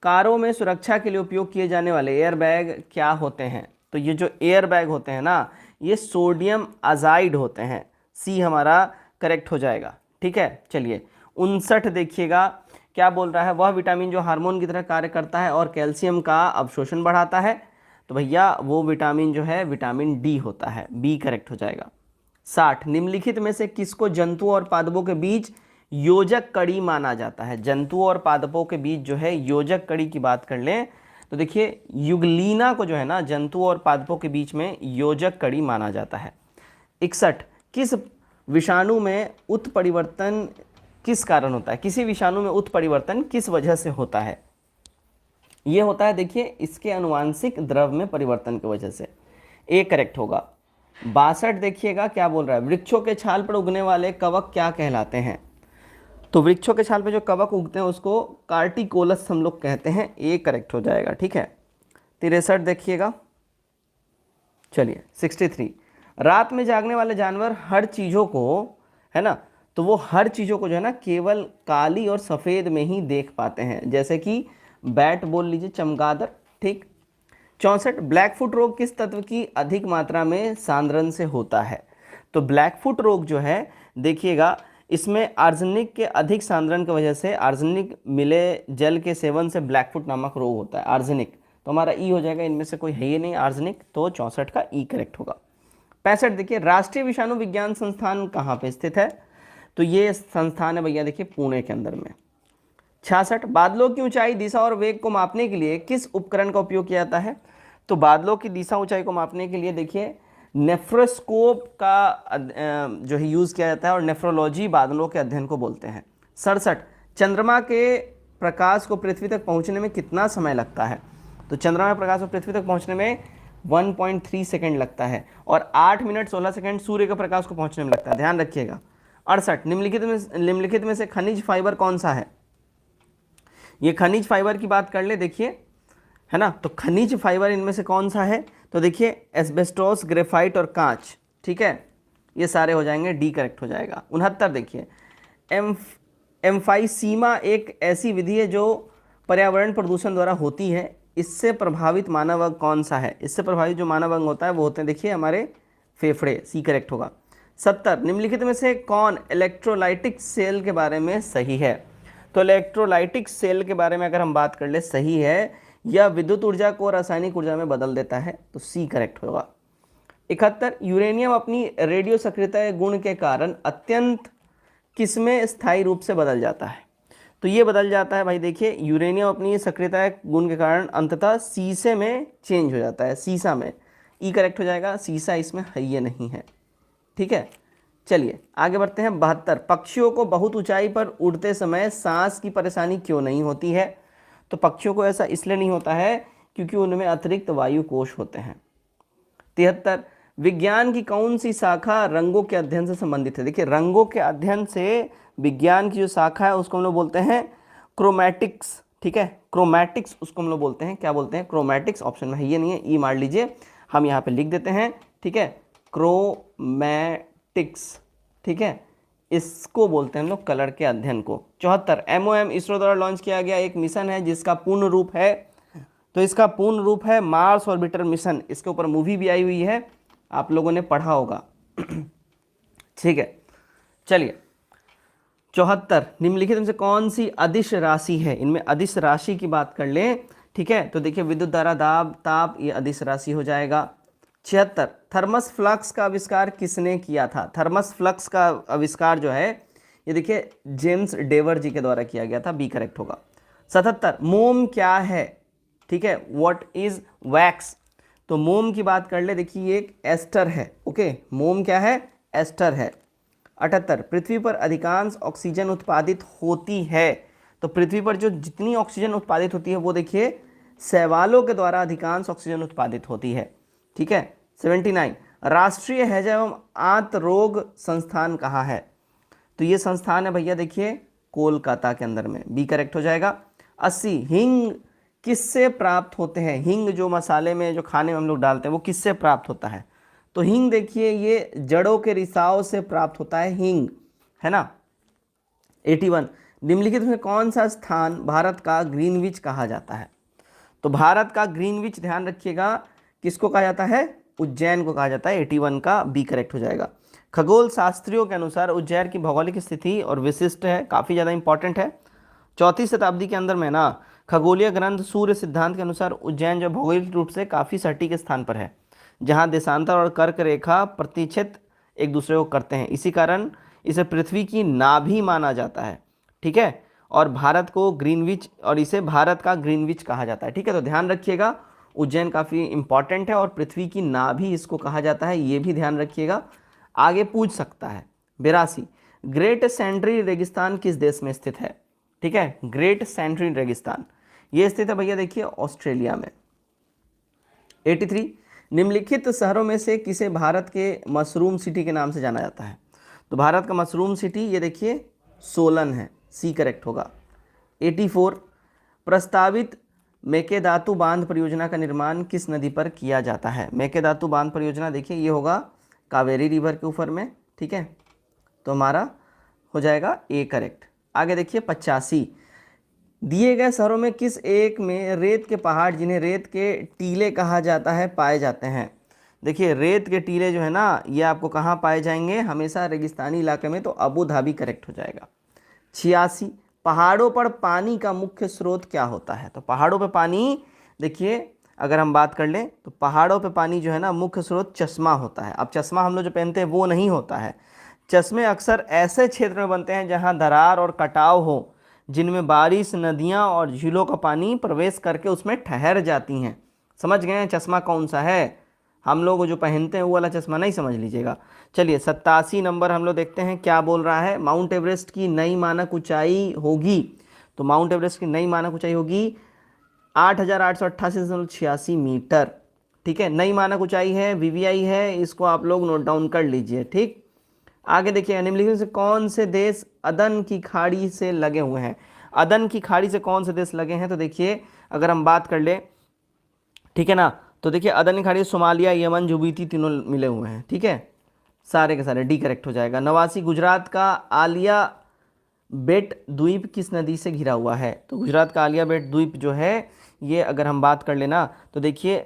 कारों में सुरक्षा के लिए उपयोग किए जाने वाले एयर बैग क्या होते हैं? तो ये जो एयर बैग होते हैं ना, ये सोडियम अजाइड होते हैं, सी हमारा करेक्ट हो जाएगा। ठीक है, चलिए 59 देखिएगा क्या बोल रहा है, वह विटामिन जो हार्मोन की तरह कार्य करता है और कैल्शियम का अवशोषण बढ़ाता है? तो भैया वो विटामिन जो है विटामिन डी होता है, बी करेक्ट हो जाएगा। 60, निम्नलिखित में से किसको जंतुओं और पादपों के बीच योजक कड़ी माना जाता है? जंतुओं और पादपों के बीच जो है योजक कड़ी की बात कर लें तो देखिए युगलीना को जो है ना जंतुओं और पादपों के बीच में योजक कड़ी माना जाता है। 61, किस विषाणु में उत्परिवर्तन किस कारण होता है? किसी विषाणु में उत्परिवर्तन किस वजह से होता है? ये होता है देखिए इसके अनुवांशिक द्रव्य में परिवर्तन की वजह से, ए करेक्ट होगा। 62 देखिएगा क्या बोल रहा है, वृक्षों के छाल पर उगने वाले कवक क्या कहलाते हैं? तो वृक्षों के छाल पे जो कवक उगते हैं उसको कार्टिकोलस हम लोग कहते हैं, ए करेक्ट हो जाएगा। ठीक है, 63 देखिएगा। चलिए 63, रात में जागने वाले जानवर हर चीज़ों को है ना, तो वो हर चीज़ों को जो है ना केवल काली और सफ़ेद में ही देख पाते हैं, जैसे कि बैट बोल लीजिए, चमगादड़। ठीक। 64, ब्लैकफुट रोग किस तत्व की अधिक मात्रा में सांद्रण से होता है? तो ब्लैकफुट रोग जो है देखिएगा इसमें आर्सेनिक के अधिक सांद्रण की वजह से, आर्सेनिक मिले जल के सेवन से ब्लैकफुट नामक रोग होता है। आर्सेनिक तो हमारा ई हो जाएगा, इनमें से कोई है ही नहीं आर्सेनिक, तो 64 का ई करेक्ट होगा। 65 देखिए, राष्ट्रीय विषाणु विज्ञान संस्थान कहाँ पे स्थित है? तो ये संस्थान है भैया देखिए पुणे के अंदर में। 66, बादलों की ऊंचाई, दिशा और वेग को मापने के लिए किस उपकरण का उपयोग किया जाता है? तो बादलों की दिशा ऊंचाई को मापने के लिए देखिए नेफ्रोस्कोप का जो है यूज़ किया जाता है, और नेफ्रोलॉजी बादलों के अध्ययन को बोलते हैं। 67, चंद्रमा के प्रकाश को पृथ्वी तक पहुंचने में कितना समय लगता है? तो चंद्रमा में प्रकाश को पृथ्वी तक पहुंचने में 1.3 सेकेंड लगता है, और 8 मिनट 16 सेकेंड सूर्य के प्रकाश को पहुंचने में लगता है, ध्यान रखिएगा। 68, निम्नलिखित में से खनिज फाइबर कौन सा है? ये खनिज फाइबर की बात कर ले देखिए, है ना, तो खनिज फाइबर इनमें से कौन सा है? तो देखिए एस्बेस्टोस, ग्रेफाइट और कांच। ठीक है, ये सारे हो जाएंगे, डी करेक्ट हो जाएगा। 69 देखिए, एम्फाइसीमा एक ऐसी विधि है जो पर्यावरण प्रदूषण द्वारा होती है, इससे प्रभावित मानव अंग कौन सा है? इससे प्रभावित जो मानव अंग होता है वो होते हैं देखिए हमारे फेफड़े, सी करेक्ट होगा। 70 निम्नलिखित में से कौन इलेक्ट्रोलाइटिक सेल के बारे में सही है? तो इलेक्ट्रोलाइटिक सेल के बारे में अगर हम बात कर ले, सही है, यह विद्युत ऊर्जा को रासायनिक ऊर्जा में बदल देता है, तो सी करेक्ट होगा। 71 यूरेनियम अपनी रेडियो सक्रियता गुण के कारण अत्यंत किसमें स्थायी रूप से बदल जाता है? तो ये बदल जाता है भाई देखिए, यूरेनियम अपनी सक्रियता गुण के कारण अंततः सीसे में चेंज हो जाता है, सीसा में, ई करेक्ट हो जाएगा, सीसा इसमें है ये नहीं है, ठीक है। चलिए आगे बढ़ते हैं। 72 पक्षियों को बहुत ऊंचाई पर उड़ते समय सांस की परेशानी क्यों नहीं होती है? तो पक्षियों को ऐसा इसलिए नहीं होता है क्योंकि उनमें अतिरिक्त वायु कोश होते हैं। 73 विज्ञान की कौन सी शाखा रंगों के अध्ययन से संबंधित है? देखिए रंगों के अध्ययन से विज्ञान की जो शाखा है उसको हम लोग बोलते हैं क्रोमैटिक्स, ठीक है, क्रोमैटिक्स उसको हम लोग बोलते हैं, क्या बोलते हैं? क्रोमैटिक्स। ऑप्शन में है ये नहीं है, ई मार लीजिए, हम यहाँ पे लिख देते हैं, ठीक है, क्रोमैटिक्स, ठीक है, इसको बोलते हैं हम लोग कलर के अध्ययन को। 74 MOM इसरो द्वारा लॉन्च किया गया एक मिशन है जिसका पूर्ण रूप है, तो इसका पूर्ण रूप है मार्स ऑर्बिटर मिशन। इसके ऊपर मूवी भी आई हुई है, आप लोगों ने पढ़ा होगा, ठीक है। चलिए 74 निम्नलिखित में से कौन सी अदिश राशि है? इनमें अदिश राशि की बात कर लें, ठीक है, तो देखिए विद्युत धारा, दाब, ताप, ये अदिश राशि हो जाएगा। 76 थर्मस फ्लक्स का आविष्कार किसने किया था? थर्मस फ्लक्स का आविष्कार जो है ये देखिए जेम्स डेवर जी के द्वारा किया गया था, बी करेक्ट होगा। 77 मोम क्या है? ठीक है, व्हाट इज वैक्स? तो मोम की बात कर ले, देखिए ये एक एस्टर है, ओके, मोम क्या है? एस्टर है। 78 पृथ्वी पर अधिकांश ऑक्सीजन उत्पादित होती है, तो पृथ्वी पर जो जितनी ऑक्सीजन उत्पादित होती है वो देखिए शैवालों के द्वारा अधिकांश ऑक्सीजन उत्पादित होती है, ठीक है। 79 राष्ट्रीय हैजा एवं आंत रोग संस्थान कहाँ है? तो ये संस्थान है भैया देखिए कोलकाता के अंदर में, बी करेक्ट हो जाएगा। 80 हिंग किससे प्राप्त होते हैं? हिंग जो मसाले में जो खाने में हम लोग डालते हैं वो किससे प्राप्त होता है? तो हिंग देखिए ये जड़ों के रिसाव से प्राप्त होता है हिंग, है ना। 81 निम्नलिखित में कौन सा स्थान भारत का ग्रीनविच कहा जाता है? तो भारत का ग्रीनविच ध्यान रखिएगा किसको कहा जाता है? उज्जैन को कहा जाता है। 81 का बी करेक्ट हो जाएगा। खगोल शास्त्रियों के अनुसार उज्जैन की भौगोलिक स्थिति और विशिष्ट है, काफ़ी ज़्यादा इंपॉर्टेंट है। 4वीं शताब्दी के अंदर में ना खगोलीय ग्रंथ सूर्य सिद्धांत के अनुसार उज्जैन जो भौगोलिक रूप से काफ़ी सटीक स्थान पर है, जहाँ देशांतर और कर्क रेखा प्रतिच्छेद एक दूसरे को करते हैं, इसी कारण इसे पृथ्वी की नाभि माना जाता है, ठीक है। और भारत को ग्रीनविच, और इसे भारत का ग्रीनविच कहा जाता है, ठीक है। तो ध्यान रखिएगा उज्जैन काफ़ी इंपॉर्टेंट है और पृथ्वी की नाभि इसको कहा जाता है, ये भी ध्यान रखिएगा, आगे पूछ सकता है। 82 ग्रेट सैंड्री रेगिस्तान किस देश में स्थित है? ठीक है, ग्रेट सैंड्री रेगिस्तान ये स्थित है भैया देखिए ऑस्ट्रेलिया में। 83 निम्नलिखित शहरों में से किसे भारत के मशरूम सिटी के नाम से जाना जाता है? तो भारत का मशरूम सिटी ये देखिए सोलन है, सी करेक्ट होगा। 84 प्रस्तावित मेकेदातु बांध परियोजना का निर्माण किस नदी पर किया जाता है? मेकेदातु बांध परियोजना देखिए ये होगा कावेरी रिवर के ऊपर में, ठीक है, तो हमारा हो जाएगा ए करेक्ट। आगे देखिए 85 दिए गए शहरों में किस एक में रेत के पहाड़ जिन्हें रेत के टीले कहा जाता है पाए जाते हैं? देखिए रेत के टीले जो है ना ये आपको कहाँ पाए जाएंगे? हमेशा रेगिस्तानी इलाके में, तो अबू धाबी करेक्ट हो जाएगा। 86 पहाड़ों पर पानी का मुख्य स्रोत क्या होता है? तो पहाड़ों पर पानी देखिए अगर हम बात कर लें तो पहाड़ों पे पानी जो है ना मुख्य स्रोत चश्मा होता है। अब चश्मा हम लोग जो पहनते हैं वो नहीं होता है, चश्मे अक्सर ऐसे क्षेत्र में बनते हैं जहाँ दरार और कटाव हो, जिनमें बारिश, नदियाँ और झीलों का पानी प्रवेश करके उसमें ठहर जाती हैं। समझ गए हैं चश्मा कौन सा है? हम लोग जो पहनते हैं वो वाला चश्मा नहीं समझ लीजिएगा। चलिए 87 नंबर हम लोग देखते हैं क्या बोल रहा है। माउंट एवरेस्ट की नई मानक ऊंचाई होगी, तो माउंट एवरेस्ट की नई मानक ऊंचाई होगी 8,888.86 मीटर, ठीक है, नई मानक ऊंचाई है, वीवीआई है, इसको आप लोग नोट डाउन कर लीजिए, ठीक। आगे देखिए निम्नलिखित से कौन से देश अदन की खाड़ी से लगे हुए हैं? अदन की खाड़ी से कौन से देश लगे हैं? तो देखिए अगर हम बात कर ले, ठीक है ना, तो देखिए अदन की खाड़ी सोमालिया, यमन, जुबीती तीनों मिले हुए हैं, ठीक है। सारे के सारे डी करेक्ट हो जाएगा। 89 गुजरात का आलिया बेट द्वीप किस नदी से घिरा हुआ है? तो गुजरात का आलिया बेट द्वीप जो है ये अगर हम बात कर लेना तो देखिए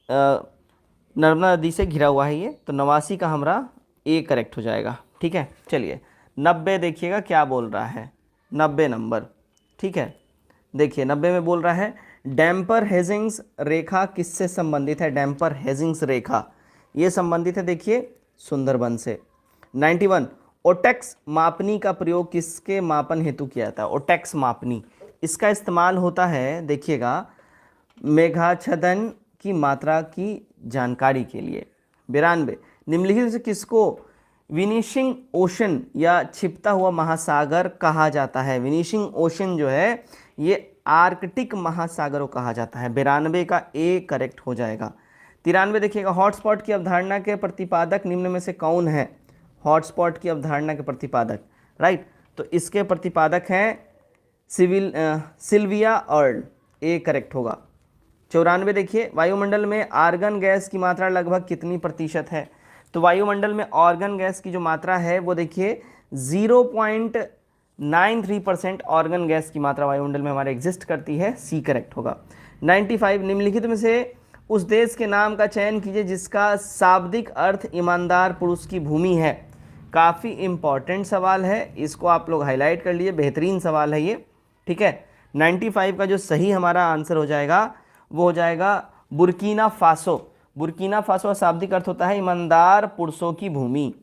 नर्मदा नदी से घिरा हुआ है ये, तो 89 का हमारा ए करेक्ट हो जाएगा। ठीक है, चलिए 90 देखिएगा क्या बोल रहा है, 90 नंबर। ठीक है, देखिए 90 में बोल रहा है डैम्पर हेजिंग्स रेखा किससे संबंधित है? डैम्पर हेजिंग्स रेखा ये संबंधित है देखिए सुंदरबन से। 91 ओटेक्स मापनी का प्रयोग किसके मापन हेतु किया जाता है? ओटेक्स मापनी इसका इस्तेमाल होता है देखिएगा मेघाच्छादन की मात्रा की जानकारी के लिए। 92 निम्नलिखित से किसको विनिशिंग ओशन या छिपता हुआ महासागर कहा जाता है? विनिशिंग ओशन जो है ये आर्कटिक महासागर को कहा जाता है। 92 का ए करेक्ट हो जाएगा। 93 देखिएगा हॉटस्पॉट की अवधारणा के प्रतिपादक निम्न में से कौन है? हॉटस्पॉट की अवधारणा के प्रतिपादक, राइट, तो इसके प्रतिपादक हैं सिल्विया अर्ल, ए करेक्ट होगा। 94 देखिए वायुमंडल में आर्गन गैस की मात्रा लगभग कितनी प्रतिशत है? तो वायुमंडल में आर्गन गैस की जो मात्रा है वो देखिए 0.93% आर्गन गैस की मात्रा वायुमंडल में हमारे एग्जिस्ट करती है, सी करेक्ट होगा। 95 निम्नलिखित में से उस देश के नाम का चयन कीजिए जिसका शाब्दिक अर्थ ईमानदार पुरुष की भूमि है। काफ़ी इंपॉर्टेंट सवाल है, इसको आप लोग हाईलाइट कर लिए, बेहतरीन सवाल है ये। ठीक है, 95 का जो सही हमारा आंसर हो जाएगा वो हो जाएगा बुर्किना फासो। बुर्किना फासो का शाब्दिक अर्थ होता है ईमानदार पुरुषों की भूमि।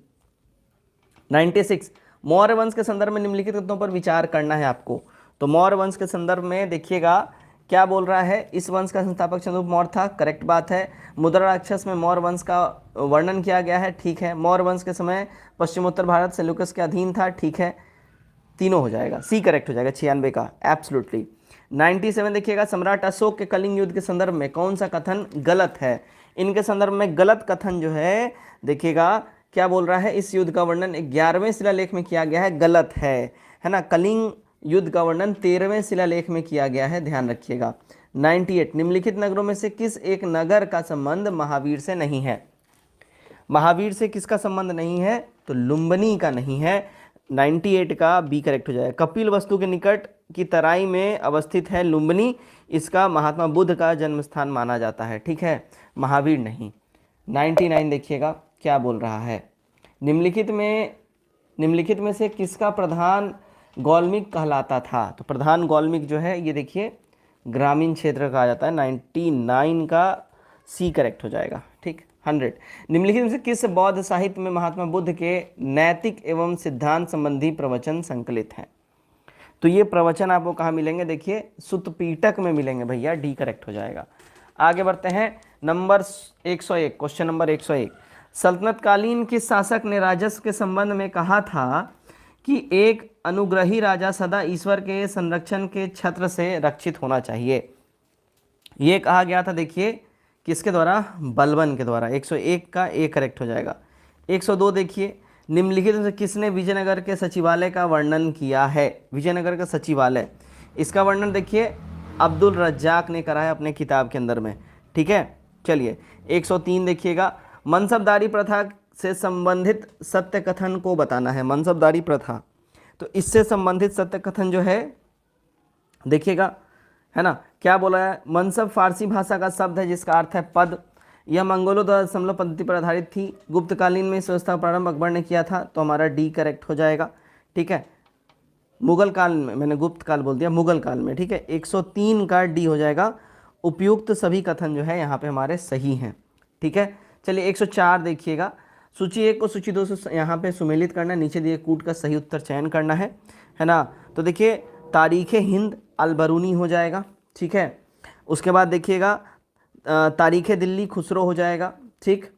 96 मौर्य वंश के संदर्भ में निम्नलिखित तथ्यों पर विचार करना है आपको। तो मौर्य वंश के संदर्भ में देखिएगा क्या बोल रहा है, इस वंश का संस्थापक चंद्रगुप्त मौर्य था, करेक्ट बात है। मुद्रा राक्षस में मौर्य वंश का वर्णन किया गया है, ठीक है। मौर्य वंश के समय पश्चिमोत्तर भारत सेल्यूकस के अधीन था, ठीक है, तीनों हो जाएगा, सी करेक्ट हो जाएगा 96 का, एब्सोल्युटली। 97 देखिएगा सम्राट अशोक के कलिंग युद्ध के संदर्भ में कौन सा कथन गलत है? इनके संदर्भ में गलत कथन जो है देखिएगा क्या बोल रहा है, इस युद्ध का वर्णन 11वें शिलालेख में किया गया है, गलत है ना। कलिंग युद्ध का वर्णन 13वें शिलालेख में किया गया है, ध्यान रखिएगा। 98 निम्नलिखित नगरों में से किस एक नगर का संबंध महावीर से नहीं है? महावीर से किसका संबंध नहीं है? तो लुम्बिनी का नहीं है। 98 का बी करेक्ट हो जाएगा। कपिल वस्तु के निकट की तराई में अवस्थित है लुम्बिनी, इसका महात्मा बुद्ध का जन्म स्थान माना जाता है, ठीक है, महावीर नहीं। 99 देखिएगा क्या बोल रहा है, निम्नलिखित में से किसका प्रधान गौल्मिक कहलाता था? तो प्रधान गौल्मिक जो है ये देखिए ग्रामीण क्षेत्र कहा जाता है। 99 का सी करेक्ट हो जाएगा, ठीक। 100 निम्नलिखित में से किस बौद्ध साहित्य में महात्मा बुद्ध के नैतिक एवं सिद्धांत संबंधी प्रवचन संकलित हैं? तो ये प्रवचन आपको कहाँ मिलेंगे? देखिए सुत्त पीटक में मिलेंगे भैया, डी करेक्ट हो जाएगा। आगे बढ़ते हैं, नंबर 101, क्वेश्चन नंबर 101। सल्तनत कालीन किस शासक ने राजस्व के संबंध में कहा था कि एक अनुग्रही राजा सदा ईश्वर के संरक्षण के छत्र से रक्षित होना चाहिए? ये कहा गया था देखिए किसके द्वारा? बलबन के द्वारा। 101 का ए करेक्ट हो जाएगा। 102 देखिए निम्नलिखित में से किसने विजयनगर के सचिवालय का वर्णन किया है? विजयनगर का सचिवालय, इसका वर्णन देखिए अब्दुल रज्जाक ने करा है अपने किताब के अंदर में, ठीक है। चलिए 103 देखिएगा, मनसबदारी प्रथा से संबंधित सत्य कथन को बताना है। मनसबदारी प्रथा, तो इससे संबंधित सत्य कथन जो है देखिएगा, है ना, क्या बोला है? मनसब फारसी भाषा का शब्द है जिसका अर्थ है पद। यह मंगोलों द्वारा दशमलव पद्धति पर आधारित थी। गुप्तकालीन में इस व्यवस्था का प्रारंभ अकबर ने किया था, तो हमारा डी करेक्ट हो जाएगा, ठीक है। मुगल काल में, मैंने गुप्त काल बोल दिया, मुगल काल में, ठीक है। 103 का डी हो जाएगा। उपयुक्त सभी कथन जो है यहाँ पे हमारे सही हैं, ठीक है। चलिए 104 देखिएगा, सूची 1 को सूची 2 से यहाँ पे सुमेलित करना है, नीचे दिए कूट का सही उत्तर चयन करना है ना। तो देखिए तारीख़ हिंद अलबरूनी हो जाएगा, ठीक है। उसके बाद देखिएगा तारीख़ दिल्ली खुसरो हो जाएगा, ठीक।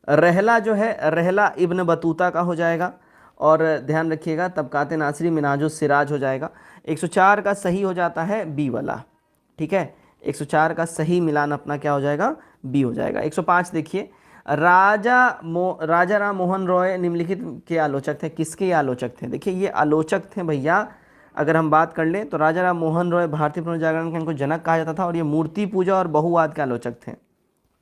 रहला जो है रहला इब्न बतूता का हो जाएगा, और ध्यान रखिएगा तबकात नासरी मिनाजुस सिराज हो जाएगा। 104 का सही हो जाता है बी वाला, ठीक है। 104 का सही मिलान अपना क्या हो जाएगा? बी हो जाएगा। 105 देखिए, राजा राम मोहन रॉय निम्नलिखित के आलोचक थे। किसके आलोचक थे? देखिए ये आलोचक थे भैया, अगर हम बात कर लें तो राजा राम मोहन रॉय भारतीय पुनर्जागरण के इनको जनक कहा जाता था, और ये मूर्ति पूजा और बहुवाद के आलोचक थे,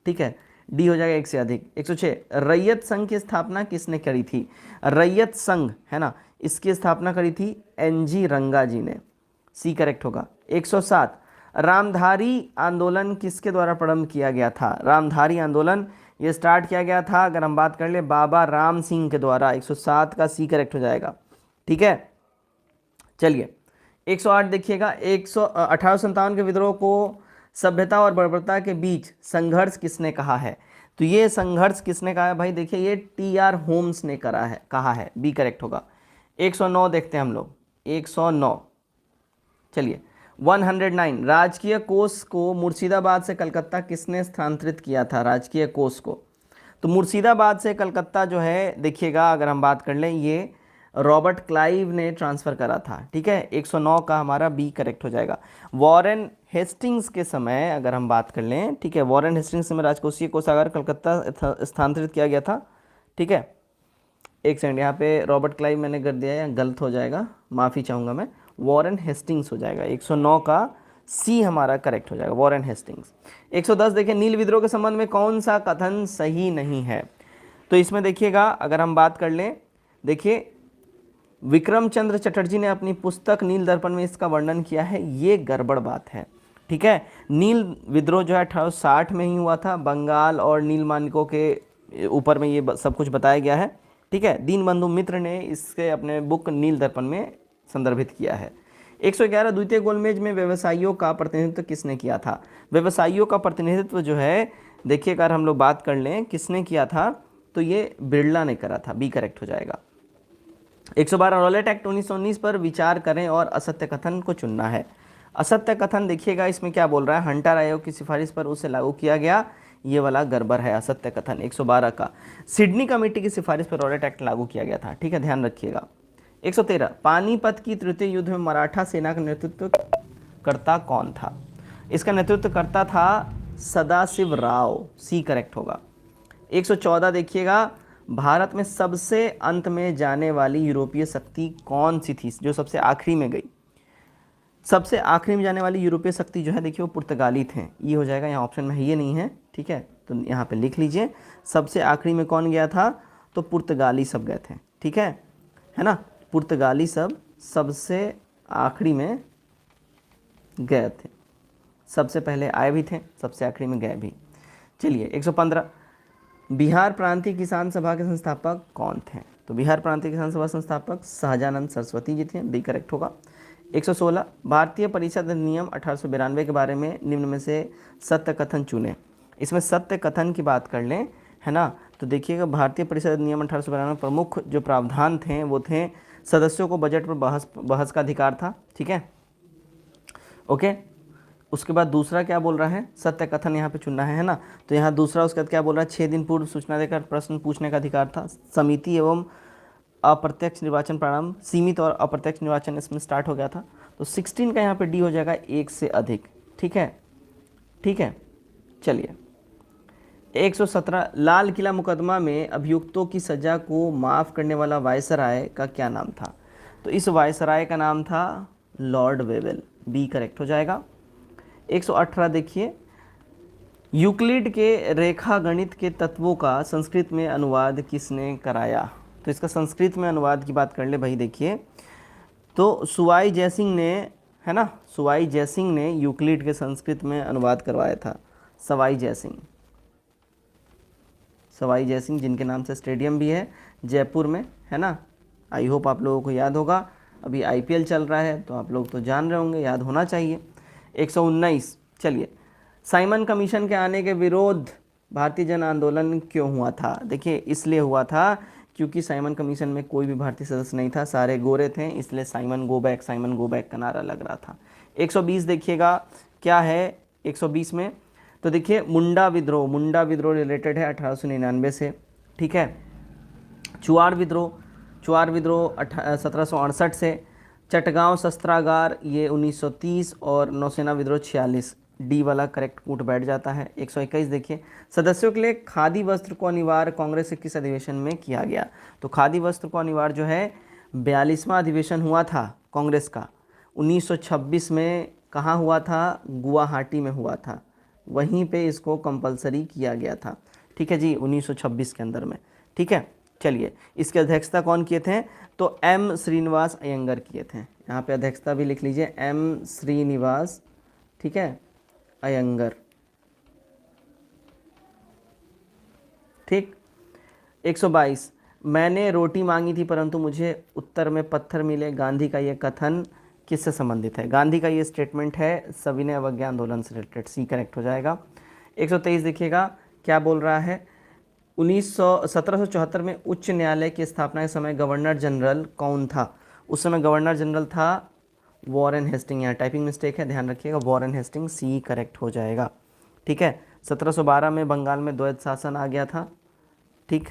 ठीक है। डी हो जाएगा एक से अधिक। 106 रैयत संघ की स्थापना किसने करी थी? रैयत संघ है ना, इसकी स्थापना करी थी एनजी रंगा जी ने, सी करेक्ट होगा। 107 रामधारी आंदोलन किसके द्वारा प्रारंभ किया गया था? रामधारी आंदोलन ये स्टार्ट किया गया था, अगर हम बात कर ले, बाबा राम सिंह के द्वारा। 107 का सी करेक्ट हो जाएगा, ठीक है। चलिए 108 देखिएगा, 1857 के विद्रोह को सभ्यता और बर्बरता के बीच संघर्ष किसने कहा है? तो ये संघर्ष किसने कहा है भाई? देखिए ये टी.आर. होम्स ने कहा है, बी करेक्ट होगा। 109 देखते हैं हम लोग, 109 चलिए 109 राजकीय कोष को मुर्शिदाबाद से कलकत्ता किसने स्थानांतरित किया था? राजकीय कोष को तो मुर्शिदाबाद से कलकत्ता जो है, देखिएगा अगर हम बात कर लें, ये रॉबर्ट क्लाइव ने ट्रांसफ़र करा था, ठीक है। 109 का हमारा बी करेक्ट हो जाएगा। वॉरेन हेस्टिंग्स के समय अगर हम बात कर लें, ठीक है, वॉरेन हेस्टिंग्स के समय राजकोषीय कोषागार कलकत्ता स्थानांतरित किया गया था, ठीक है। एक सेकंड, यहाँ पे रॉबर्ट क्लाइव मैंने कर दिया है, गलत हो जाएगा, माफ़ी चाहूँगा मैं, वॉरेन हेस्टिंग्स हो जाएगा। 109 का सी हमारा करेक्ट हो जाएगा, वॉरेन हेस्टिंग्स। 110 देखिए नील विद्रोह के संबंध में कौन सा कथन सही नहीं है? तो इसमें देखिएगा अगर हम बात कर लें, देखिए विक्रम चंद्र चटर्जी ने अपनी पुस्तक नील दर्पण में इसका वर्णन किया है, ये गड़बड़ बात है, ठीक है। नील विद्रोह जो है 1860 में ही हुआ था, बंगाल और नील मानिकों के ऊपर में ये सब कुछ बताया गया है, ठीक है। दीनबंधु मित्र ने इसके अपने बुक नील दर्पण में संदर्भित किया है। 111 द्वितीय गोलमेज में व्यवसायियों का प्रतिनिधित्व किसने किया था? व्यवसायियों का प्रतिनिधित्व जो है, देखिए अगर हम लोग बात कर लें किसने किया था, तो ये बिरला ने करा था, बी करेक्ट हो जाएगा। 112 रॉलेट एक्ट 1919 पर विचार करें और असत्य कथन को चुनना है। असत्य कथन देखिएगा इसमें क्या बोल रहा है, हंटर आयोग की सिफारिश पर उसे लागू किया गया, ये वाला गड़बड़ है असत्य कथन। 112 का सिडनी कमेटी की सिफारिश पर रॉलेट एक्ट लागू किया गया था, ठीक है, ध्यान रखिएगा। 113 पानीपत की तृतीय युद्ध में मराठा सेना का नेतृत्व करता कौन था? इसका नेतृत्व करता था सदाशिव राव, सी करेक्ट होगा। 114 देखिएगा भारत में सबसे अंत में जाने वाली यूरोपीय शक्ति कौन सी थी, जो सबसे आखिरी में गई? सबसे आखिरी में जाने वाली यूरोपीय शक्ति जो है, देखिए वो पुर्तगाली थे, ये हो जाएगा, यहाँ ऑप्शन में है, ये नहीं है, ठीक है, तो यहाँ पे लिख लीजिए सबसे आखिरी में कौन गया था, तो पुर्तगाली सब गए थे, ठीक है ना, पुर्तगाली सब सबसे आखिरी में गए थे, सबसे पहले आए भी थे, सबसे आखिरी में गए भी। चलिए 115 बिहार प्रांतीय किसान सभा के संस्थापक कौन थे? तो बिहार प्रांतीय किसान सभा संस्थापक सहजानंद सरस्वती जी थे, बी करेक्ट होगा। 116 भारतीय परिषद अधिनियम 1892 के बारे में निम्न में से सत्य कथन चुने। इसमें सत्य कथन की बात कर लें, है ना, तो देखिएगा भारतीय परिषद अधिनियम 1892 प्रमुख जो प्रावधान थे वो थे सदस्यों को बजट पर बहस का अधिकार था, ठीक है, ओके। उसके बाद दूसरा क्या बोल रहा है, सत्य कथन यहाँ पे चुनना है ना, तो यहाँ दूसरा उसके बाद क्या बोल रहा है, 6 दिन पूर्व सूचना देकर प्रश्न पूछने का अधिकार था। समिति एवं अप्रत्यक्ष निर्वाचन प्रारंभ, सीमित और अप्रत्यक्ष निर्वाचन इसमें स्टार्ट हो गया था। तो 16 का यहाँ पे डी हो जाएगा, एक से अधिक, ठीक है, ठीक है। चलिए 117 लाल किला मुकदमा में अभियुक्तों की सजा को माफ़ करने वाला वायसराय का क्या नाम था? तो इस वायसराय का नाम था लॉर्ड वेवेल, बी करेक्ट हो जाएगा। 118 देखिए यूक्लिड के रेखा गणित के तत्वों का संस्कृत में अनुवाद किसने कराया? तो इसका संस्कृत में अनुवाद की बात कर ले भाई, देखिए तो सुवाई जयसिंह ने, है ना, सुवाई जयसिंह ने यूक्लिड के संस्कृत में अनुवाद करवाया था। सवाई जयसिंह, सवाई जयसिंह जिनके नाम से स्टेडियम भी है जयपुर में, है ना, आई होप आप लोगों को याद होगा, अभी आईपीएल चल रहा है तो आप लोग तो जान रहे होंगे, याद होना चाहिए। 119 चलिए साइमन कमीशन के आने के विरोध भारतीय जन आंदोलन क्यों हुआ था? देखिए इसलिए हुआ था क्योंकि साइमन कमीशन में कोई भी भारतीय सदस्य नहीं था, सारे गोरे थे, इसलिए साइमन गो बैक का नारा लग रहा था। 120 देखिएगा क्या है 120 में, तो देखिए मुंडा विद्रोह रिलेटेड है 1899 से, ठीक है। चुआर विद्रोह 1768 से, चटगांव शस्त्रागार ये 1930 और नौसेना विद्रोह 46, डी वाला करेक्ट कूट बैठ जाता है। 121 देखिए सदस्यों के लिए खादी वस्त्र को अनिवार्य कांग्रेस के किस अधिवेशन में किया गया? तो खादी वस्त्र को अनिवार्य जो है 42वां अधिवेशन हुआ था कांग्रेस का, 1926 में कहाँ हुआ था? गुवाहाटी में हुआ था, वहीं पे इसको कंपलसरी किया गया था। ठीक है जी, 1926 के अंदर में। ठीक है, चलिए इसकी अध्यक्षता कौन किए थे? तो एम श्रीनिवास अयंगर किए थे। यहाँ पे अध्यक्षता भी लिख लीजिए, एम श्रीनिवास, ठीक है, अयंगर। ठीक। 122, मैंने रोटी मांगी थी परंतु मुझे उत्तर में पत्थर मिले, गांधी का ये कथन किससे संबंधित है? गांधी का ये स्टेटमेंट है सविनय अवज्ञा आंदोलन से रिलेटेड, सी करेक्ट हो जाएगा। 123 देखिएगा क्या बोल रहा है, 1774 में उच्च न्यायालय की स्थापना के समय गवर्नर जनरल कौन था? उस समय गवर्नर जनरल था वॉरेन हेस्टिंग। यहाँ टाइपिंग मिस्टेक है, ध्यान रखिएगा, वॉरेन हेस्टिंग, सी करेक्ट हो जाएगा। ठीक है, 1712 में बंगाल में द्वैध शासन आ गया था। ठीक,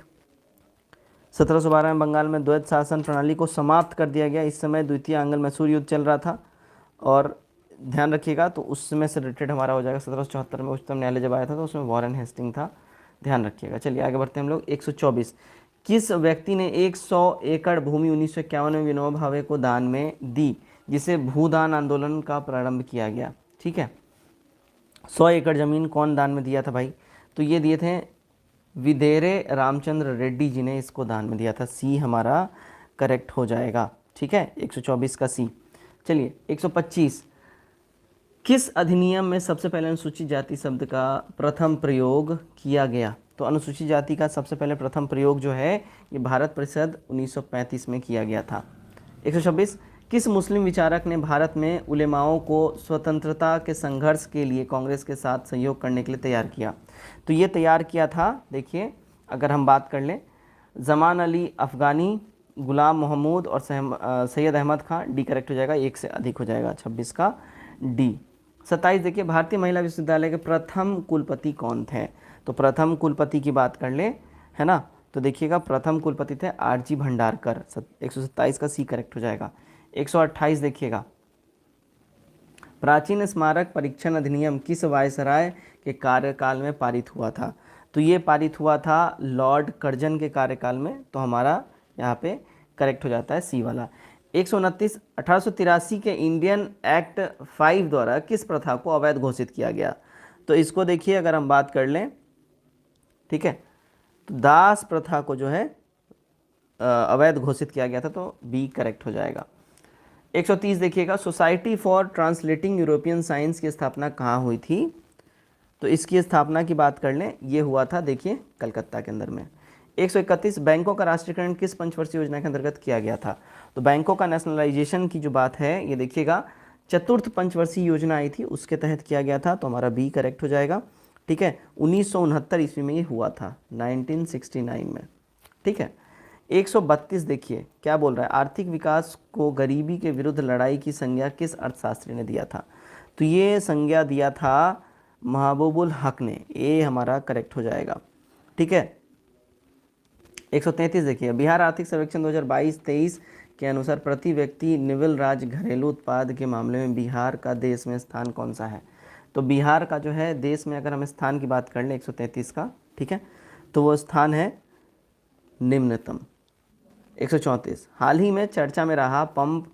1712 में बंगाल में द्वैध शासन प्रणाली को समाप्त कर दिया गया। इस समय द्वितीय आंग्ल मैसूर युद्ध चल रहा था, और ध्यान रखिएगा तो उस समय से रिलेटेड हमारा हो जाएगा। 1774 में उच्चतम न्यायालय जब आया था तो उसमें वॉरेन हेस्टिंग था, ध्यान रखिएगा। चलिए आगे बढ़ते हैं हम लोग। 124, किस व्यक्ति ने 100 एकड़ भूमि 1951 में विनोबा भावे को दान में दी, जिसे भूदान आंदोलन का प्रारंभ किया गया? ठीक है, 100 एकड़ जमीन कौन दान में दिया था भाई? तो ये दिए थे विदेरे रामचंद्र रेड्डी जी ने इसको दान में दिया था। सी हमारा करेक्ट हो जाएगा। ठीक है, 124 का सी। चलिए 125, किस अधिनियम में सबसे पहले अनुसूचित जाति शब्द का प्रथम प्रयोग किया गया? तो अनुसूचित जाति का सबसे पहले प्रथम प्रयोग जो है ये भारत परिषद 1935 में किया गया था। 126, किस मुस्लिम विचारक ने भारत में उलेमाओं को स्वतंत्रता के संघर्ष के लिए कांग्रेस के साथ सहयोग करने के लिए तैयार किया? तो ये तैयार किया था, देखिए अगर हम बात कर लें, जमान अली अफ़गानी, गुलाम मोहम्मद और सैयद अहमद खान। डी करेक्ट हो जाएगा, एक से अधिक हो जाएगा, 26 का डी। 27 देखिए, भारतीय महिला विश्वविद्यालय के प्रथम कुलपति कौन थे? तो प्रथम कुलपति की बात कर ले, है ना, तो देखिएगा प्रथम कुलपति थे आरजी भंडारकर। 127 का सी करेक्ट हो जाएगा। 128 देखिएगा, प्राचीन स्मारक परीक्षण अधिनियम किस वायसराय के कार्यकाल में पारित हुआ था? तो ये पारित हुआ था लॉर्ड कर्जन के कार्यकाल में, तो हमारा यहाँ पे करेक्ट हो जाता है सी वाला। 129, 1883 के इंडियन एक्ट 5 द्वारा किस प्रथा को अवैध घोषित किया गया? तो इसको देखिए अगर हम बात कर लें, ठीक है, तो दास प्रथा को जो है अवैध घोषित किया गया था, तो बी करेक्ट हो जाएगा। 130 देखिएगा, society for translating European science की स्थापना कहाँ हुई थी? तो इसकी स्थापना की बात कर लें, ये हुआ था देखिए कलकत्ता के अंदर में। 131, बैंकों का राष्ट्रीयकरण किस पंचवर्षीय योजना के अंतर्गत किया गया था? तो बैंकों का नेशनलाइजेशन की जो बात है ये देखिएगा चतुर्थ पंचवर्षीय योजना आई थी उसके तहत किया गया था, तो हमारा बी करेक्ट हो जाएगा। ठीक है, 1969 ईस्वी में ये हुआ था, 1969 में। ठीक है, 132 देखिए क्या बोल रहा है, आर्थिक विकास को गरीबी के विरुद्ध लड़ाई की संज्ञा किस अर्थशास्त्री ने दिया था? तो ये संज्ञा दिया था महबूबुल हक ने, ये हमारा करेक्ट हो जाएगा। ठीक है, 133 देखिए, बिहार आर्थिक सर्वेक्षण 2022-23 के अनुसार प्रति व्यक्ति निवल राज्य घरेलू उत्पाद के मामले में बिहार का देश में स्थान कौन सा है? तो बिहार का जो है देश में अगर हम स्थान की बात कर लें 133 का, ठीक है, तो वो स्थान है निम्नतम। 134, हाल ही में चर्चा में रहा पंप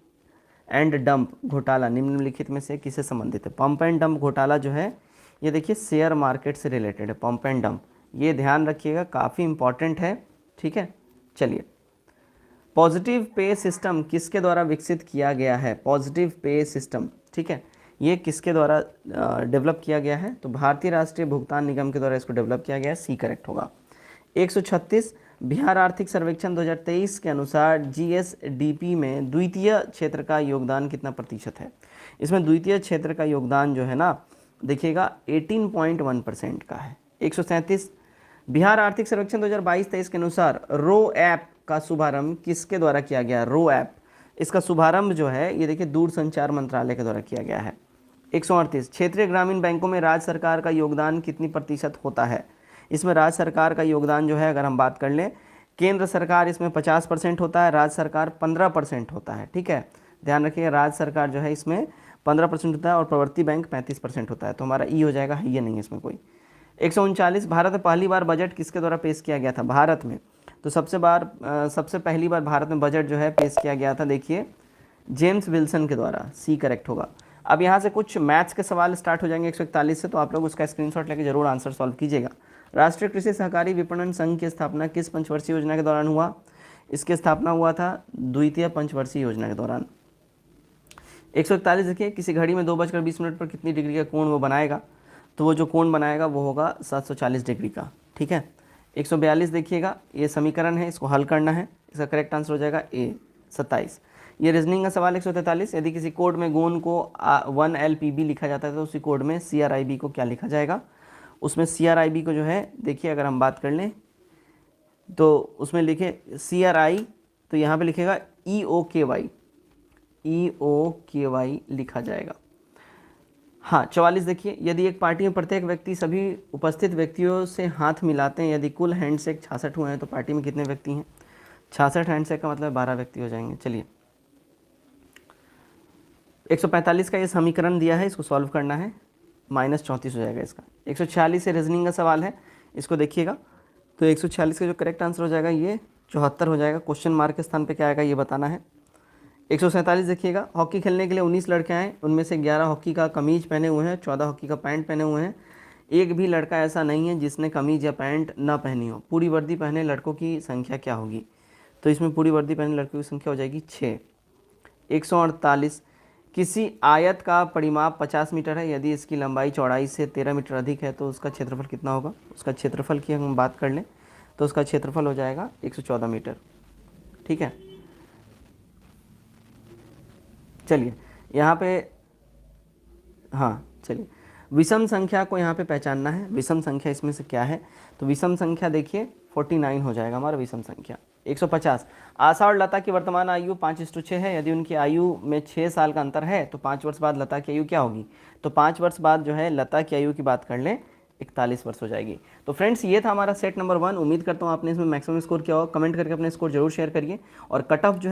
एंड डंप घोटाला निम्नलिखित में से किससे संबंधित है? पंप एंड डंप घोटाला जो है ये देखिए शेयर मार्केट से रिलेटेड है, पंप एंड डंप, ये ध्यान रखिएगा, काफ़ी इंपॉर्टेंट है। ठीक है, चलिए, पॉजिटिव पे सिस्टम किसके द्वारा विकसित किया गया है? पॉजिटिव पे सिस्टम, ठीक है, ये किसके द्वारा डेवलप किया गया है? तो भारतीय राष्ट्रीय भुगतान निगम के द्वारा इसको डेवलप किया गया है, सी करेक्ट होगा। 136, बिहार आर्थिक सर्वेक्षण 2023 के अनुसार जीएसडीपी में द्वितीय क्षेत्र का योगदान कितना प्रतिशत है? इसमें द्वितीय क्षेत्र का योगदान जो है ना देखिएगा 18.1% का है। 137, बिहार आर्थिक सर्वेक्षण 2022-23 के अनुसार रो ऐप का शुभारंभ किसके द्वारा किया गया? रो ऐप, इसका शुभारंभ जो है ये देखिए दूरसंचार मंत्रालय के द्वारा किया गया है। 138, क्षेत्रीय ग्रामीण बैंकों में राज्य सरकार का योगदान कितनी प्रतिशत होता है? इसमें राज्य सरकार का योगदान जो है अगर हम बात कर लें, केंद्र सरकार इसमें 50% होता है, राज्य सरकार 15% होता है। ठीक है, ध्यान रखिएगा, राज्य सरकार जो है इसमें 15% होता है और प्रवर्ती बैंक 35% होता है, तो हमारा ई हो जाएगा, ये नहीं है इसमें कोई। 139, भारत में पहली बार बजट किसके द्वारा पेश किया गया था? भारत में तो सबसे पहली बार भारत में बजट जो है पेश किया गया था, देखिए जेम्स विल्सन के द्वारा, सी करेक्ट होगा। अब यहाँ से कुछ मैथ्स के सवाल स्टार्ट हो जाएंगे 141 से, तो आप लोग उसका स्क्रीनशॉट लेके जरूर आंसर सॉल्व कीजिएगा। राष्ट्रीय कृषि सहकारी विपणन संघ की स्थापना किस पंचवर्षीय योजना के दौरान हुआ? इसकी स्थापना हुआ था द्वितीय पंचवर्षीय योजना के दौरान। 141 देखिए, किसी घड़ी में 2:20 पर कितनी डिग्री का कोण वो बनाएगा? तो वो जो कोण बनाएगा वो होगा 740 डिग्री का। ठीक है। 142 देखिएगा, ये समीकरण है, इसको हल करना है। इसका करेक्ट आंसर हो जाएगा ए 27। ये रीजनिंग का सवाल 143, यदि किसी कोड में गोन को 1LPB लिखा जाता है तो उसी कोड में CRIB को क्या लिखा जाएगा? उसमें CRIB को जो है देखिए, अगर हम बात कर लें तो उसमें लिखे CRI, तो यहाँ पे लिखेगा EOKY लिखा जाएगा। हाँ 44 देखिए, यदि एक पार्टी में प्रत्येक व्यक्ति सभी उपस्थित व्यक्तियों से हाथ मिलाते हैं, यदि कुल हैंडशेक 66 हुए हैं तो पार्टी में कितने व्यक्ति हैं? 66 हैंडशेक का मतलब 12 व्यक्ति हो जाएंगे। चलिए 145 का ये समीकरण दिया है, इसको सॉल्व करना है, -34 हो जाएगा इसका। 146 से रीजनिंग का सवाल है, इसको देखिएगा। तो 146 का जो करेक्ट आंसर हो जाएगा ये 74 हो जाएगा। क्वेश्चन मार्क के स्थान पे क्या आएगा ये बताना है। 147 देखिएगा, हॉकी खेलने के लिए 19 लड़के आए, उनमें से 11 हॉकी का कमीज पहने हुए हैं, 14 हॉकी का पैंट पहने हुए हैं। एक भी लड़का ऐसा नहीं है जिसने कमीज या पैंट ना पहनी हो। पूरी वर्दी पहने लड़कों की संख्या क्या होगी? तो इसमें पूरी वर्दी पहने लड़कों की संख्या हो जाएगी 6। 148, किसी आयत का परिमाप 50 मीटर है, यदि इसकी लंबाई चौड़ाई से 13 मीटर अधिक है तो उसका क्षेत्रफल कितना होगा? उसका क्षेत्रफल की हम बात कर लें तो उसका क्षेत्रफल हो जाएगा 114 मीटर। ठीक है। चलिए यहाँ पे, हाँ चलिए, विषम संख्या को यहाँ पे पहचानना है। विषम संख्या इसमें से क्या है? तो विषम संख्या देखिए 49 हो जाएगा हमारा विषम संख्या। 150, आशा और लता की वर्तमान आयु 5:6 है, यदि उनकी आयु में 6 साल का अंतर है तो 5 वर्ष बाद लता की आयु क्या होगी? तो 5 वर्ष बाद जो है लता की आयु की बात कर लें 41 वर्ष हो जाएगी। तो फ्रेंड्स ये था हमारा सेट नंबर 1। उम्मीद करता हूँ आपने इसमें मैक्सिमम स्कोर किया होगा। कमेंट करके अपने स्कोर जरूर शेयर करिए। और कट ऑफ जो